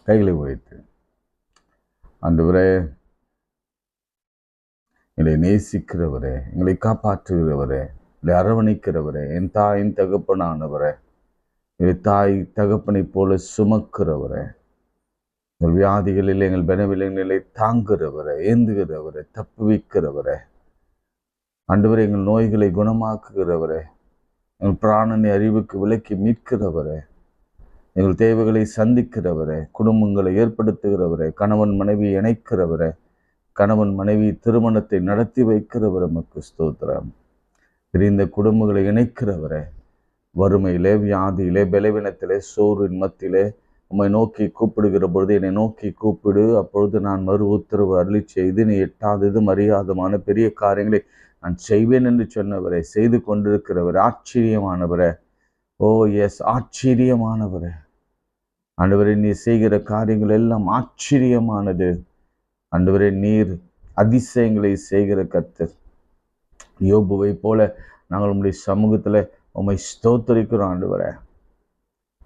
கைகளை உயர்த்து. ஆண்டவரே, எங்களை நேசிக்கிறவரே, எங்களை காப்பாற்றுகிறவரே, எங்களை அரவணைக்கிறவரே, என் தாயின் தகப்பனானவரே, எங்கள் தாய் தகப்பனை போல சுமக்கிறவரே, எங்கள் வியாதிகளில் எங்கள் பலவீனங்களை தாங்குகிறவரே, ஏந்துகிறவரே, தப்புவிக்கிறவரே, ஆண்டவரே, எங்கள் நோய்களை குணமாக்குகிறவரே, எங்கள் பிராணனை அறிவுக்கு விலக்கி மீட்கிறவரே, எங்கள் தேவைகளை சந்திக்கிறவரே, குடும்பங்களை ஏற்படுத்துகிறவரே, கணவன் மனைவி இணைக்கிறவரே, கணவன் மனைவி திருமணத்தை நடத்தி வைக்கிறவரே, உமக்கு ஸ்தோத்திரம். பிரிந்த குடும்பங்களை இணைக்கிறவரே, வறுமையிலே, வியாதியிலே, பலவீனத்திலே, சோரின் மத்தியிலே உம்மை நோக்கி கூப்பிடுகிற பொழுது என்னை நோக்கி கூப்பிடு, அப்பொழுது நான் மறு உத்தரவு அருளி செய்து நீ எட்டாததும் அறியாதமான பெரிய காரியங்களை நான் செய்வேன் என்று சொன்னவரை செய்து கொண்டிருக்கிறவரே, ஆச்சரியமானவரே, ஓ எஸ், ஆச்சரியமானவரே. ஆண்டவரே, நீ செய்கிற காரியங்கள் எல்லாம் ஆச்சரியமானது. ஆண்டவரே, நீர் அதிசயங்களை செய்கிற கர்த்தர். யோபுவை போல நாங்கள் உம்முடைய சமூகத்தில் உம்மை ஸ்தோத்தரிக்கிறோம். ஆண்டவரே,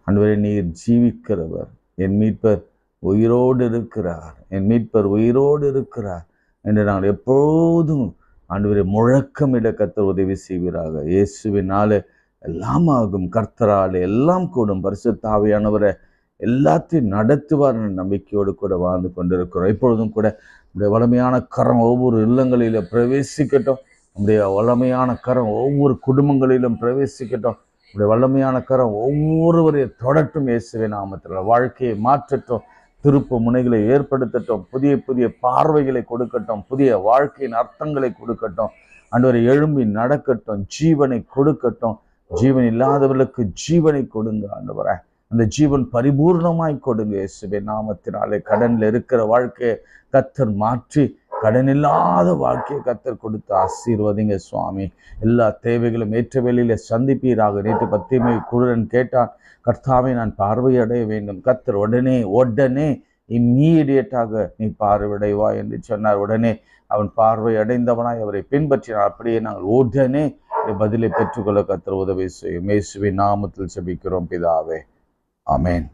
ஆண்டவரே, நீர் ஜீவிக்கிறவர். என் மீட்பர் உயிரோடு இருக்கிறார், என் மீட்பர் உயிரோடு இருக்கிறார் என்று நாங்கள் எப்போதும் ஆண்டவரே முழக்கமிட கர்த்தர் உதவி செய்வீராக. இயேசுவினாலே எல்லாம் ஆகும், கர்த்தராலே எல்லாம் கூடும். பரிசுத்த ஆவியானவரை எல்லாத்தையும் நடத்துவார் என்ற நம்பிக்கையோடு கூட வாழ்ந்து கொண்டிருக்கிறோம். இப்பொழுதும் கூட நம்முடைய வலிமையான கரம் ஒவ்வொரு இல்லங்களிலும் பிரவேசிக்கட்டும். நம்முடைய வல்லமையான கரம் ஒவ்வொரு குடும்பங்களிலும் பிரவேசிக்கட்டும். நம்முடைய வல்லமையான கரம் ஒவ்வொருவரையும் தொடட்டும். இயேசுவின் நாமத்தில் வாழ்க்கையை மாற்றட்டும், திருப்பு முனைகளை ஏற்படுத்தட்டும், புதிய புதிய பார்வைகளை கொடுக்கட்டும், புதிய வாழ்க்கையின் அர்த்தங்களை கொடுக்கட்டும். ஆண்டவரை எழும்பி நடக்கட்டும், ஜீவனை கொடுக்கட்டும். ஜீவன் இல்லாதவர்களுக்கு ஜீவனை கொடுங்க ஆண்டவரே. அந்த ஜீவன் பரிபூர்ணமாய் கொடுங்க இயேசுவின் நாமத்தினாலே. கடனில் இருக்கிற வாழ்க்கையை கர்த்தர் மாற்றி கடன் இல்லாத வாழ்க்கையை கர்த்தர் கொடுத்து ஆசீர்வதிங்க சுவாமி. எல்லா தேவைகளும் ஏற்ற வேளையில சந்திப்பீராக. நேற்று பத்திமை குருடன் கேட்டான், கர்த்தாவை நான் பார்வையடைய வேண்டும். கர்த்தர் உடனே இம்மீடியட்டாக நீ பார்வையடைவா என்று சொன்னார். உடனே அவன் பார்வை அடைந்தவனாய் அவரை பின்பற்றினார். அப்படியே நாங்கள் உடனே பதிலை பெற்றுக்கொள்ள கர்த்தர் உதவி செய்யும். இயேசுவின் நாமத்தில் ஜெபிக்கிறோம் பிதாவே, ஆமென்.